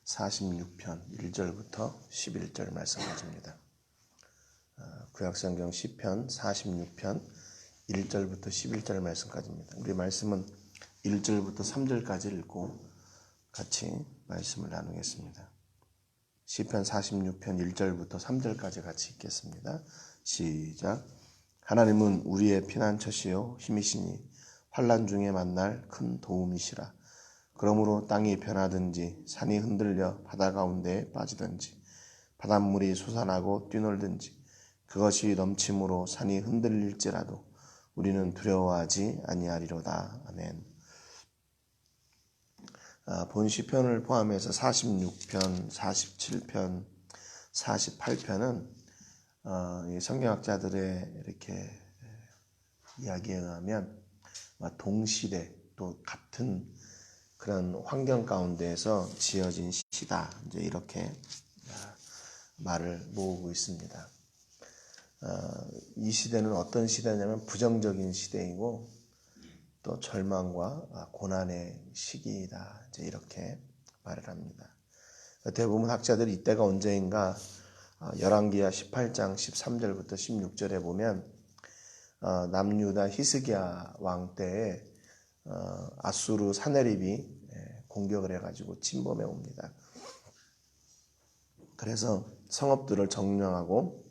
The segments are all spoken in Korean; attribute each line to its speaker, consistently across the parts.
Speaker 1: 46편 1절부터 11절 말씀까지입니다. 구약성경 시편 46편 1절부터 11절 말씀까지입니다. 우리 말씀은 1절부터 3절까지 읽고 같이 말씀을 나누겠습니다. 시편 46편 1절부터 3절까지 같이 읽겠습니다. 시작. 하나님은 우리의 피난처시요 힘이시니 환난 중에 만날 큰 도움이시라. 그러므로 땅이 변하든지 산이 흔들려 바다 가운데에 빠지든지 바닷물이 솟아나고 뛰놀든지 그것이 넘침으로 산이 흔들릴지라도 우리는 두려워하지 아니하리로다. 아멘. 본 시편을 포함해서 46편, 47편, 48편은 성경학자들의 이렇게 이야기에 의하면 동시대 또 같은 그런 환경 가운데에서 지어진 시다. 이제 이렇게 말을 모으고 있습니다. 이 시대는 어떤 시대냐면 부정적인 시대이고 또 절망과 고난의 시기이다. 이제 이렇게 말을 합니다. 대부분 학자들이 이때가 언제인가 열왕기하 18장 13절부터 16절에 보면 남유다 히스기야 왕 때에 아수르 사네립이 공격을 해가지고 침범해 옵니다. 그래서 성읍들을 점령하고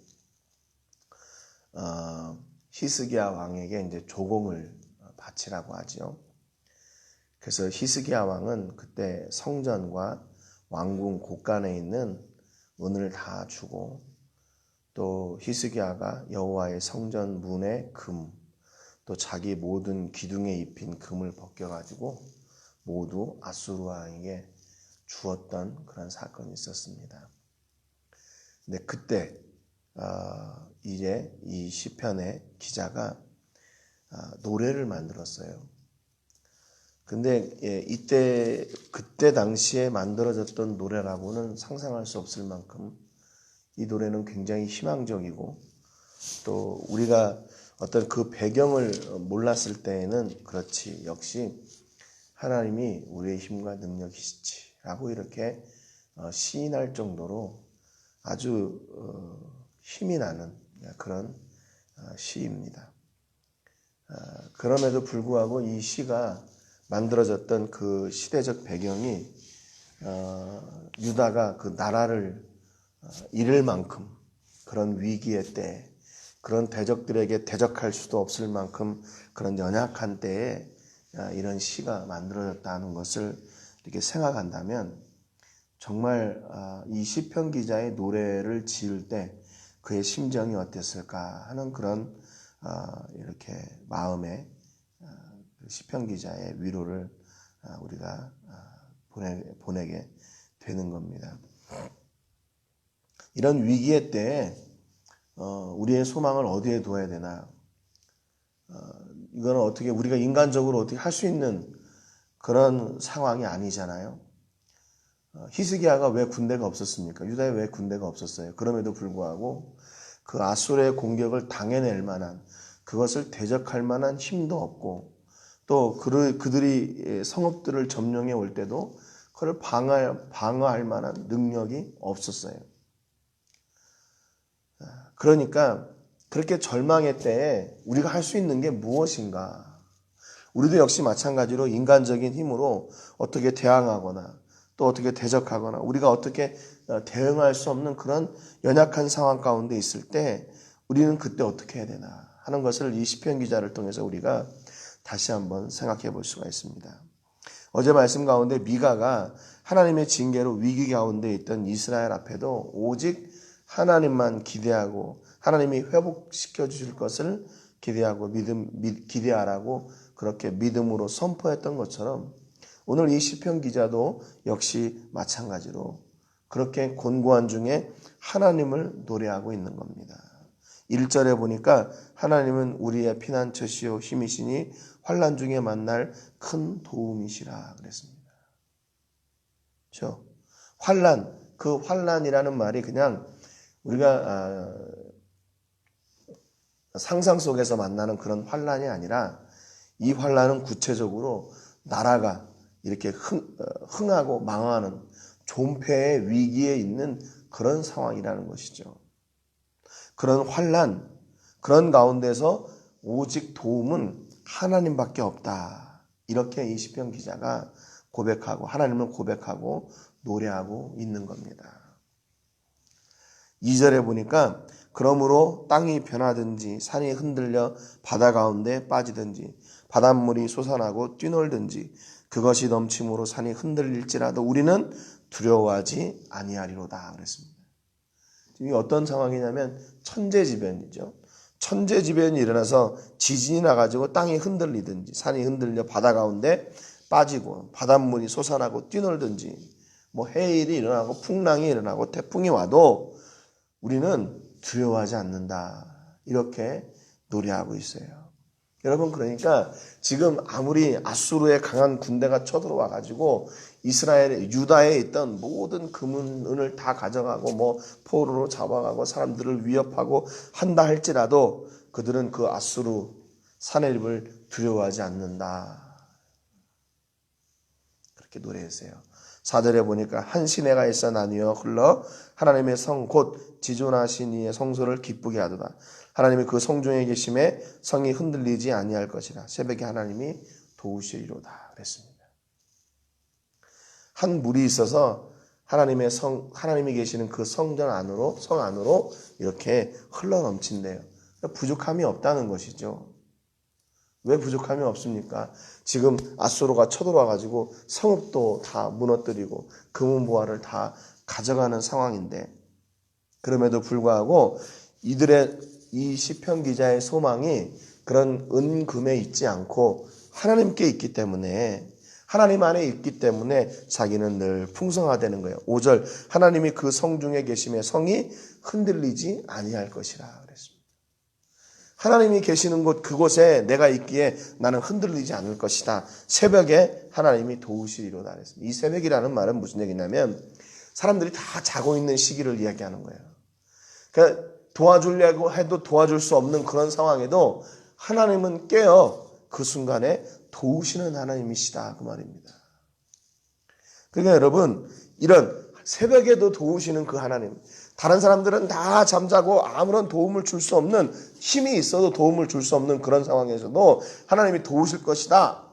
Speaker 1: 히스기야 왕에게 이제 조공을 바치라고 하죠. 그래서 히스기야 왕은 그때 성전과 왕궁 곳간에 있는 은을 다 주고 또 히스기야가 여호와의 성전 문의 금 또 자기 모든 기둥에 입힌 금을 벗겨가지고 모두 아수르 왕에게 주었던 그런 사건이 있었습니다. 근데 그때 이제 이 시편의 기자가 노래를 만들었어요. 근데 그때 당시에 만들어졌던 노래라고는 상상할 수 없을 만큼 이 노래는 굉장히 희망적이고 또 우리가 어떤 그 배경을 몰랐을 때에는 그렇지 역시 하나님이 우리의 힘과 능력이시지라고 이렇게 시인할 정도로 아주 힘이 나는 그런 시입니다. 그럼에도 불구하고 이 시가 만들어졌던 그 시대적 배경이 유다가 그 나라를 잃을 만큼 그런 위기의 때 그런 대적들에게 대적할 수도 없을 만큼 그런 연약한 때에 이런 시가 만들어졌다는 것을 이렇게 생각한다면 정말 이 시편 기자의 노래를 지을 때 그의 심정이 어땠을까 하는 그런 이렇게 마음에 시편 기자의 위로를 우리가 보내게 되는 겁니다. 이런 위기의 때에 우리의 소망을 어디에 둬야 되나? 이거는 어떻게 우리가 인간적으로 어떻게 할 수 있는 그런 상황이 아니잖아요. 히스기야가 왜 군대가 없었습니까? 유다에 왜 군대가 없었어요? 그럼에도 불구하고 그 아수르의 공격을 당해낼 만한 그것을 대적할 만한 힘도 없고 또 그들이 성읍들을 점령해 올 때도 그걸 방어할 만한 능력이 없었어요. 그러니까 그렇게 절망의 때에 우리가 할 수 있는 게 무엇인가? 우리도 역시 마찬가지로 인간적인 힘으로 어떻게 대항하거나 또 어떻게 대적하거나 우리가 어떻게 대응할 수 없는 그런 연약한 상황 가운데 있을 때 우리는 그때 어떻게 해야 되나 하는 것을 이 시편 기자를 통해서 우리가 다시 한번 생각해 볼 수가 있습니다. 어제 말씀 가운데 미가가 하나님의 징계로 위기 가운데 있던 이스라엘 앞에도 오직 하나님만 기대하고 하나님이 회복시켜 주실 것을 기대하라고 그렇게 믿음으로 선포했던 것처럼 오늘 이 시편 기자도 역시 마찬가지로 그렇게 곤고한 중에 하나님을 노래하고 있는 겁니다. 1절에 보니까 하나님은 우리의 피난처시요 힘이시니 환난 중에 만날 큰 도움이시라 그랬습니다. 그렇죠? 환난, 그 환난이라는 말이 그냥 우리가 상상 속에서 만나는 그런 환난이 아니라 이 환난은 구체적으로 나라가 이렇게 흥하고 망하는 존폐의 위기에 있는 그런 상황이라는 것이죠. 그런 환난, 그런 가운데서 오직 도움은 하나님밖에 없다. 이렇게 이 시편 기자가 고백하고 하나님을 고백하고 노래하고 있는 겁니다. 2절에 보니까 그러므로 땅이 변하든지 산이 흔들려 바다 가운데 빠지든지 바닷물이 솟아나고 뛰놀든지 그것이 넘침으로 산이 흔들릴지라도 우리는 두려워하지 아니하리로다 그랬습니다. 이게 어떤 상황이냐면 천재지변이죠. 천재지변이 일어나서 지진이 나가지고 땅이 흔들리든지 산이 흔들려 바다 가운데 빠지고 바닷물이 솟아나고 뛰놀든지 뭐 해일이 일어나고 풍랑이 일어나고 태풍이 와도 우리는 두려워하지 않는다. 이렇게 노래하고 있어요. 여러분 그러니까 지금 아무리 아수르의 강한 군대가 쳐들어와 가지고 이스라엘 유다에 있던 모든 금은 은을 다 가져가고 뭐 포로로 잡아가고 사람들을 위협하고 한다 할지라도 그들은 그 아수르 사내립을 두려워하지 않는다. 그렇게 노래했어요. 4절에 보니까 한 시내가 있어 나뉘어 흘러 하나님의 성 곧 지존하신 이의 성소를 기쁘게 하도다. 하나님이 그 성중에 계심에 성이 흔들리지 아니할 것이라. 새벽에 하나님이 도우시리로다 그랬습니다. 한 물이 있어서 하나님이 계시는 그 성 안으로 이렇게 흘러 넘친대요. 부족함이 없다는 것이죠. 왜 부족함이 없습니까? 지금 아수르가 쳐들어와 가지고 성읍도 다 무너뜨리고 금은보화를 다 가져가는 상황인데 그럼에도 불구하고 이들의 이 시편 기자의 소망이 그런 은금에 있지 않고 하나님께 있기 때문에 하나님 안에 있기 때문에 자기는 늘 풍성하다는 거예요. 5절 하나님이 그 성중에 계심에 성이 흔들리지 아니할 것이라 그랬습니다. 하나님이 계시는 곳 그곳에 내가 있기에 나는 흔들리지 않을 것이다. 새벽에 하나님이 도우시리로다 그랬습니다. 이 새벽이라는 말은 무슨 얘기냐면 사람들이 다 자고 있는 시기를 이야기하는 거예요. 그러니까 도와주려고 해도 도와줄 수 없는 그런 상황에도 하나님은 깨어 그 순간에 도우시는 하나님이시다 그 말입니다. 그러니까 여러분 이런 새벽에도 도우시는 그 하나님, 다른 사람들은 다 잠자고 아무런 도움을 줄 수 없는 힘이 있어도 도움을 줄 수 없는 그런 상황에서도 하나님이 도우실 것이다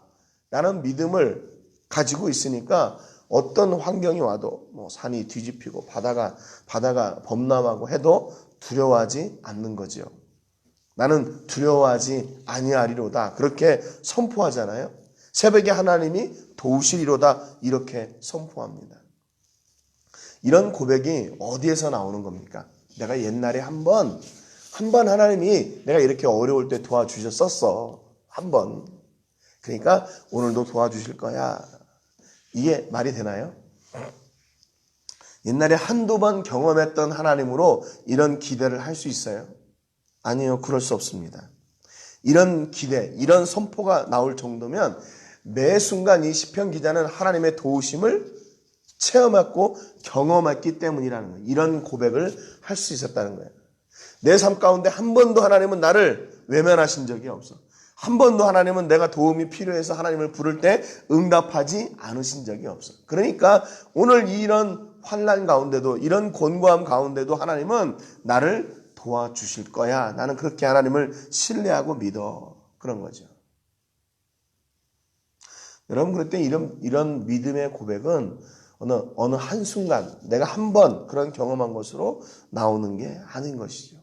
Speaker 1: 라는 믿음을 가지고 있으니까 어떤 환경이 와도 뭐 산이 뒤집히고 바다가 범람하고 해도 두려워하지 않는 거죠. 나는 두려워하지 아니하리로다 그렇게 선포하잖아요. 새벽에 하나님이 도우시리로다 이렇게 선포합니다. 이런 고백이 어디에서 나오는 겁니까? 내가 옛날에 한 번 하나님이 내가 이렇게 어려울 때 도와주셨었어. 한 번. 그러니까 오늘도 도와주실 거야. 이게 말이 되나요? 옛날에 한두 번 경험했던 하나님으로 이런 기대를 할 수 있어요? 아니요, 그럴 수 없습니다. 이런 기대, 이런 선포가 나올 정도면 매 순간 이 시편 기자는 하나님의 도우심을 체험했고 경험했기 때문이라는 거예요. 이런 고백을 할 수 있었다는 거예요. 내 삶 가운데 한 번도 하나님은 나를 외면하신 적이 없어. 한 번도 하나님은 내가 도움이 필요해서 하나님을 부를 때 응답하지 않으신 적이 없어. 그러니까 오늘 이런 환난 가운데도 이런 곤고함 가운데도 하나님은 나를 도와주실 거야. 나는 그렇게 하나님을 신뢰하고 믿어. 그런 거죠. 여러분 그럴 때 이런 믿음의 고백은 어느 한순간 내가 한 번 그런 경험한 것으로 나오는 게 아닌 것이죠.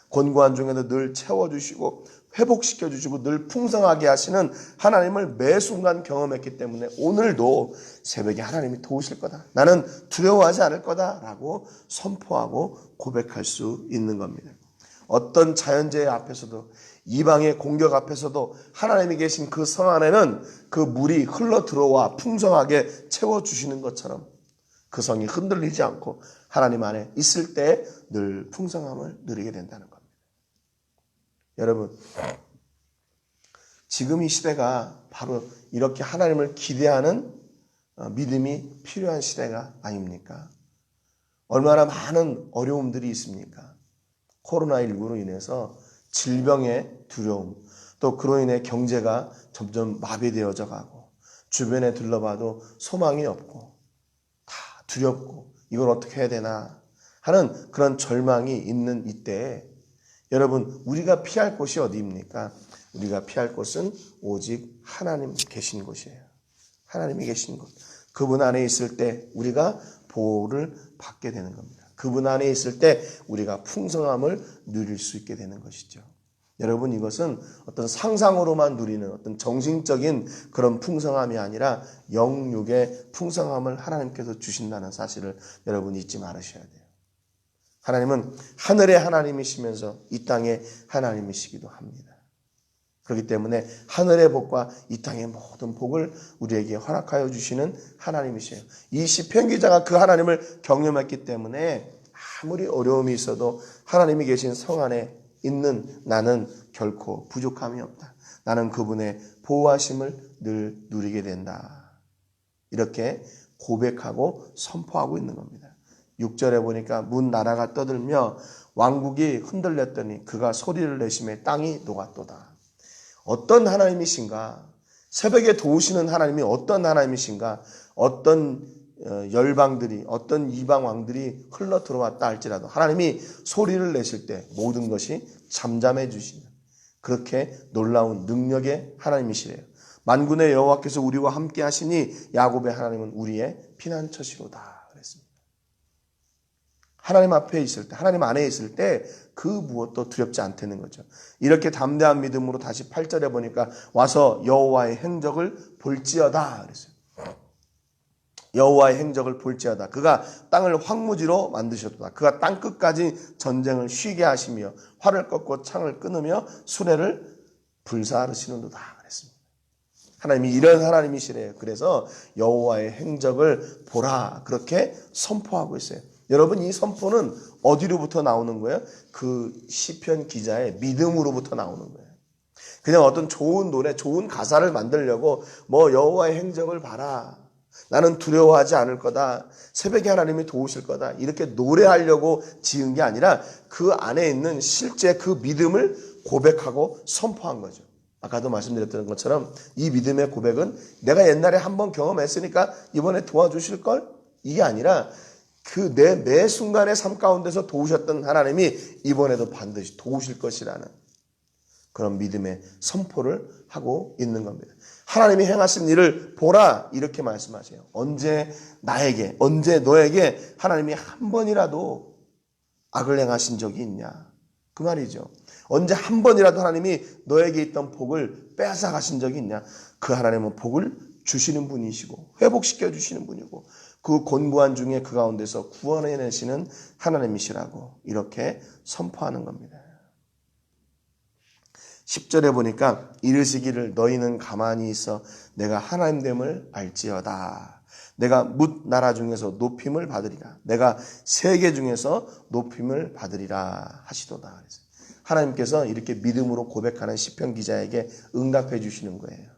Speaker 1: 곤고한 중에도 늘 채워주시고 회복시켜주시고 늘 풍성하게 하시는 하나님을 매 순간 경험했기 때문에 오늘도 새벽에 하나님이 도우실 거다. 나는 두려워하지 않을 거다라고 선포하고 고백할 수 있는 겁니다. 어떤 자연재해 앞에서도 이방의 공격 앞에서도 하나님이 계신 그 성 안에는 그 물이 흘러 들어와 풍성하게 채워주시는 것처럼 그 성이 흔들리지 않고 하나님 안에 있을 때 늘 풍성함을 누리게 된다는 겁니다. 여러분, 지금 이 시대가 바로 이렇게 하나님을 기대하는 믿음이 필요한 시대가 아닙니까? 얼마나 많은 어려움들이 있습니까? 코로나19로 인해서 질병의 두려움, 또 그로 인해 경제가 점점 마비되어져 가고 주변에 둘러봐도 소망이 없고 다 두렵고 이걸 어떻게 해야 되나 하는 그런 절망이 있는 이때에 여러분 우리가 피할 곳이 어디입니까? 우리가 피할 곳은 오직 하나님 계신 곳이에요. 하나님이 계신 곳. 그분 안에 있을 때 우리가 보호를 받게 되는 겁니다. 그분 안에 있을 때 우리가 풍성함을 누릴 수 있게 되는 것이죠. 여러분 이것은 어떤 상상으로만 누리는 어떤 정신적인 그런 풍성함이 아니라 영육의 풍성함을 하나님께서 주신다는 사실을 여러분 잊지 말으셔야 돼요. 하나님은 하늘의 하나님이시면서 이 땅의 하나님이시기도 합니다. 그렇기 때문에 하늘의 복과 이 땅의 모든 복을 우리에게 허락하여 주시는 하나님이세요. 이 시편 기자가 그 하나님을 경험했기 때문에 아무리 어려움이 있어도 하나님이 계신 성 안에 있는 나는 결코 부족함이 없다. 나는 그분의 보호하심을 늘 누리게 된다. 이렇게 고백하고 선포하고 있는 겁니다. 6절에 보니까 문 나라가 떠들며 왕국이 흔들렸더니 그가 소리를 내심에 땅이 녹았도다. 어떤 하나님이신가? 새벽에 도우시는 하나님이 어떤 하나님이신가? 어떤 열방들이 어떤 이방 왕들이 흘러 들어왔다 할지라도 하나님이 소리를 내실 때 모든 것이 잠잠해 주시는 그렇게 놀라운 능력의 하나님이시래요. 만군의 여호와께서 우리와 함께 하시니 야곱의 하나님은 우리의 피난처시로다 그랬습니다. 하나님 앞에 있을 때 하나님 안에 있을 때 그 무엇도 두렵지 않다는 거죠. 이렇게 담대한 믿음으로 다시 8절에 보니까 와서 여호와의 행적을 볼지어다 그랬어요. 여호와의 행적을 볼지어다. 그가 땅을 황무지로 만드셨도다. 그가 땅 끝까지 전쟁을 쉬게 하시며 활을 꺾고 창을 끊으며 수레를 불사르시는도다 그랬습니다. 하나님이 이런 하나님이시래요. 그래서 여호와의 행적을 보라 그렇게 선포하고 있어요. 여러분 이 선포는 어디로부터 나오는 거예요? 그 시편 기자의 믿음으로부터 나오는 거예요. 그냥 어떤 좋은 노래, 좋은 가사를 만들려고 뭐 여호와의 행적을 봐라. 나는 두려워하지 않을 거다. 새벽에 하나님이 도우실 거다. 이렇게 노래하려고 지은 게 아니라 그 안에 있는 실제 그 믿음을 고백하고 선포한 거죠. 아까도 말씀드렸던 것처럼 이 믿음의 고백은 내가 옛날에 한번 경험했으니까 이번에 도와주실걸? 이게 아니라 그 내 매 순간의 삶 가운데서 도우셨던 하나님이 이번에도 반드시 도우실 것이라는 그런 믿음의 선포를 하고 있는 겁니다. 하나님이 행하신 일을 보라 이렇게 말씀하세요. 언제 나에게 언제 너에게 하나님이 한 번이라도 악을 행하신 적이 있냐 그 말이죠. 언제 한 번이라도 하나님이 너에게 있던 복을 빼앗아 가신 적이 있냐. 그 하나님은 복을 주시는 분이시고 회복시켜 주시는 분이고 그 곤고한 중에 그 가운데서 구원해내시는 하나님이시라고 이렇게 선포하는 겁니다. 10절에 보니까 이르시기를 너희는 가만히 있어 내가 하나님됨을 알지어다. 내가 뭇 나라 중에서 높임을 받으리라. 내가 세계 중에서 높임을 받으리라 하시도다. 그래서 하나님께서 이렇게 믿음으로 고백하는 시편 기자에게 응답해 주시는 거예요.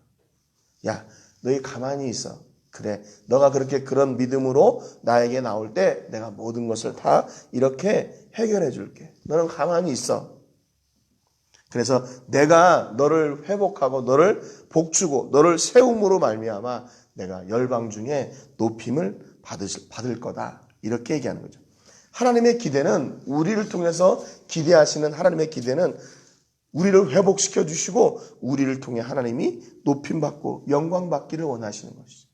Speaker 1: 야, 너희 가만히 있어. 그래, 너가 그렇게 그런 믿음으로 나에게 나올 때 내가 모든 것을 다 이렇게 해결해 줄게. 너는 가만히 있어. 그래서 내가 너를 회복하고 너를 복주고 너를 세움으로 말미암아 내가 열방 중에 높임을 받을 거다. 이렇게 얘기하는 거죠. 하나님의 기대는 우리를 통해서 기대하시는 하나님의 기대는 우리를 회복시켜 주시고 우리를 통해 하나님이 높임받고 영광받기를 원하시는 것이죠.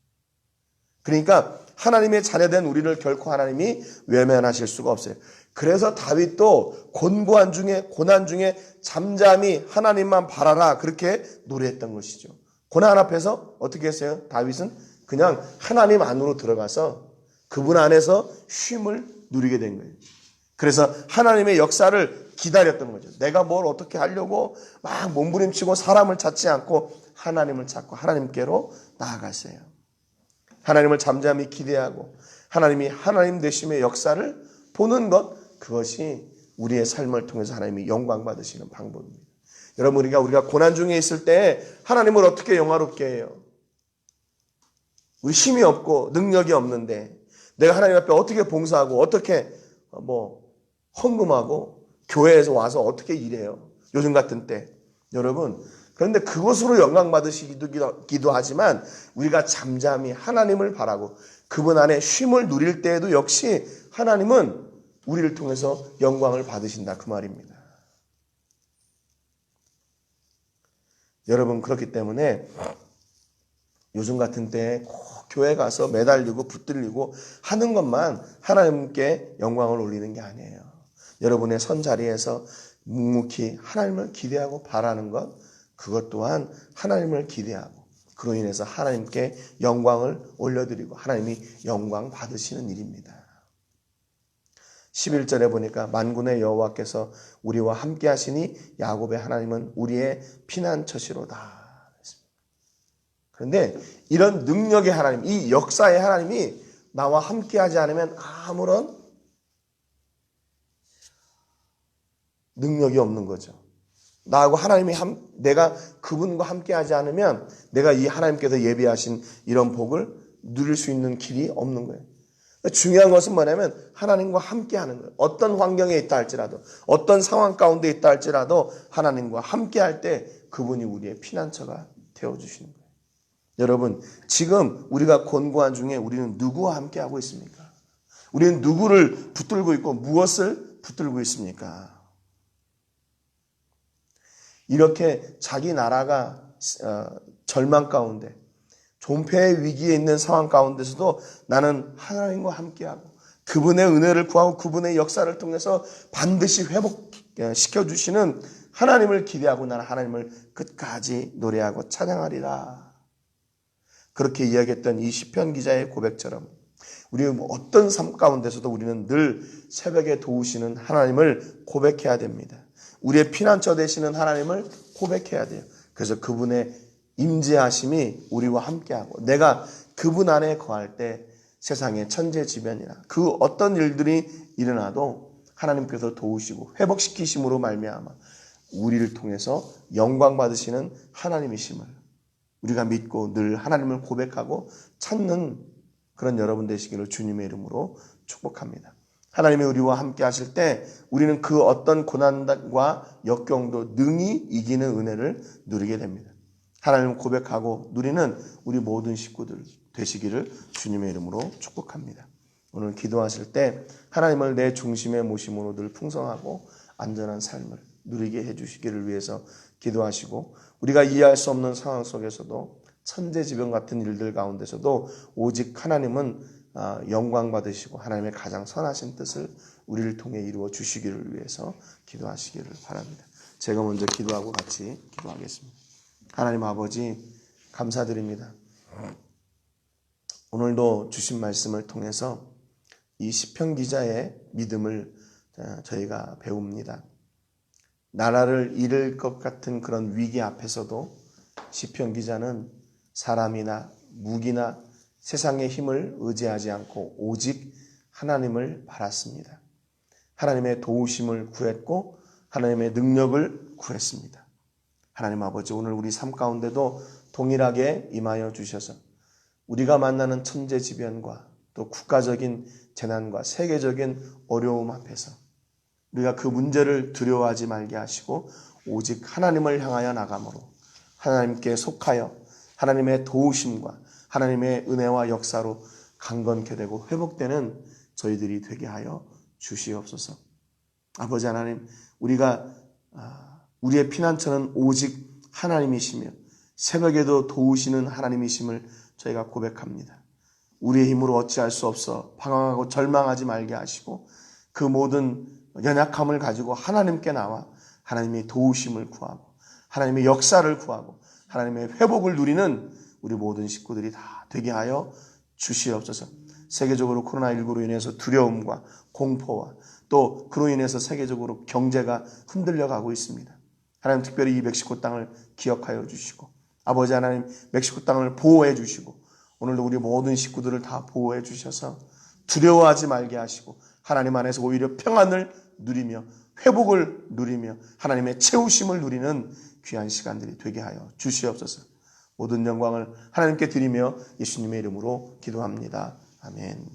Speaker 1: 그러니까 하나님의 자녀된 우리를 결코 하나님이 외면하실 수가 없어요. 그래서 다윗도 곤고한 중에 고난 중에 잠잠히 하나님만 바라라 그렇게 노래했던 것이죠. 고난 앞에서 어떻게 했어요? 다윗은 그냥 하나님 안으로 들어가서 그분 안에서 쉼을 누리게 된 거예요. 그래서 하나님의 역사를 기다렸던 거죠. 내가 뭘 어떻게 하려고 막 몸부림치고 사람을 찾지 않고 하나님을 찾고 하나님께로 나아갔어요. 하나님을 잠잠히 기대하고 하나님이 하나님 되심의 역사를 보는 것, 그것이 우리의 삶을 통해서 하나님이 영광 받으시는 방법입니다. 여러분 우리가 고난 중에 있을 때 하나님을 어떻게 영화롭게 해요? 우리 힘이 없고 능력이 없는데 내가 하나님 앞에 어떻게 봉사하고 어떻게 헌금하고 교회에서 와서 어떻게 일해요? 요즘 같은 때. 여러분 그런데 그것으로 영광 받으시기도 하지만 우리가 잠잠히 하나님을 바라고 그분 안에 쉼을 누릴 때에도 역시 하나님은 우리를 통해서 영광을 받으신다 그 말입니다. 여러분, 그렇기 때문에 요즘 같은 때에 꼭 교회 가서 매달리고 붙들리고 하는 것만 하나님께 영광을 올리는 게 아니에요. 여러분의 선 자리에서 묵묵히 하나님을 기대하고 바라는 것, 그것 또한 하나님을 기대하고 그로 인해서 하나님께 영광을 올려드리고 하나님이 영광 받으시는 일입니다. 11절에 보니까 만군의 여호와께서 우리와 함께 하시니 야곱의 하나님은 우리의 피난처시로다. 그런데 이런 능력의 하나님, 이 역사의 하나님이 나와 함께 하지 않으면 아무런 능력이 없는 거죠. 나하고 하나님이 내가 그분과 함께 하지 않으면 내가 이 하나님께서 예비하신 이런 복을 누릴 수 있는 길이 없는 거예요. 중요한 것은 뭐냐면 하나님과 함께 하는 거예요. 어떤 환경에 있다 할지라도, 어떤 상황 가운데 있다 할지라도 하나님과 함께 할 때 그분이 우리의 피난처가 되어주시는 거예요. 여러분, 지금 우리가 권고한 중에 우리는 누구와 함께 하고 있습니까? 우리는 누구를 붙들고 있고 무엇을 붙들고 있습니까? 이렇게 자기 나라가 절망 가운데 존폐의 위기에 있는 상황 가운데서도 나는 하나님과 함께하고 그분의 은혜를 구하고 그분의 역사를 통해서 반드시 회복시켜 주시는 하나님을 기대하고 나는 하나님을 끝까지 노래하고 찬양하리라. 그렇게 이야기했던 이 시편 기자의 고백처럼 우리는 어떤 삶 가운데서도 우리는 늘 새벽에 도우시는 하나님을 고백해야 됩니다. 우리의 피난처 되시는 하나님을 고백해야 돼요. 그래서 그분의 임재하심이 우리와 함께하고 내가 그분 안에 거할 때 세상의 천재지변이나 그 어떤 일들이 일어나도 하나님께서 도우시고 회복시키심으로 말미암아 우리를 통해서 영광 받으시는 하나님이심을 우리가 믿고 늘 하나님을 고백하고 찾는 그런 여러분 되시기를 주님의 이름으로 축복합니다. 하나님이 우리와 함께 하실 때 우리는 그 어떤 고난과 역경도 능히 이기는 은혜를 누리게 됩니다. 하나님을 고백하고 누리는 우리 모든 식구들 되시기를 주님의 이름으로 축복합니다. 오늘 기도하실 때 하나님을 내 중심에 모심으로 늘 풍성하고 안전한 삶을 누리게 해주시기를 위해서 기도하시고 우리가 이해할 수 없는 상황 속에서도 천재지변 같은 일들 가운데서도 오직 하나님은 영광 받으시고 하나님의 가장 선하신 뜻을 우리를 통해 이루어 주시기를 위해서 기도하시기를 바랍니다. 제가 먼저 기도하고 같이 기도하겠습니다. 하나님 아버지 감사드립니다. 오늘도 주신 말씀을 통해서 이 시편 기자의 믿음을 저희가 배웁니다. 나라를 잃을 것 같은 그런 위기 앞에서도 시편 기자는 사람이나 무기나 세상의 힘을 의지하지 않고 오직 하나님을 바랐습니다. 하나님의 도우심을 구했고 하나님의 능력을 구했습니다. 하나님 아버지 오늘 우리 삶 가운데도 동일하게 임하여 주셔서 우리가 만나는 천재지변과 또 국가적인 재난과 세계적인 어려움 앞에서 우리가 그 문제를 두려워하지 말게 하시고 오직 하나님을 향하여 나감으로 하나님께 속하여 하나님의 도우심과 하나님의 은혜와 역사로 강건케 되고 회복되는 저희들이 되게 하여 주시옵소서. 아버지 하나님, 우리가 우리의 피난처는 오직 하나님이시며 새벽에도 도우시는 하나님이심을 저희가 고백합니다. 우리의 힘으로 어찌할 수 없어 방황하고 절망하지 말게 하시고 그 모든 연약함을 가지고 하나님께 나와 하나님의 도우심을 구하고 하나님의 역사를 구하고 하나님의 회복을 누리는 우리 모든 식구들이 다 되게 하여 주시옵소서. 세계적으로 코로나19로 인해서 두려움과 공포와 또 그로 인해서 세계적으로 경제가 흔들려 가고 있습니다. 하나님 특별히 이 멕시코 땅을 기억하여 주시고 아버지 하나님 멕시코 땅을 보호해 주시고 오늘도 우리 모든 식구들을 다 보호해 주셔서 두려워하지 말게 하시고 하나님 안에서 오히려 평안을 누리며 회복을 누리며 하나님의 채우심을 누리는 귀한 시간들이 되게 하여 주시옵소서. 모든 영광을 하나님께 드리며 예수님의 이름으로 기도합니다. 아멘.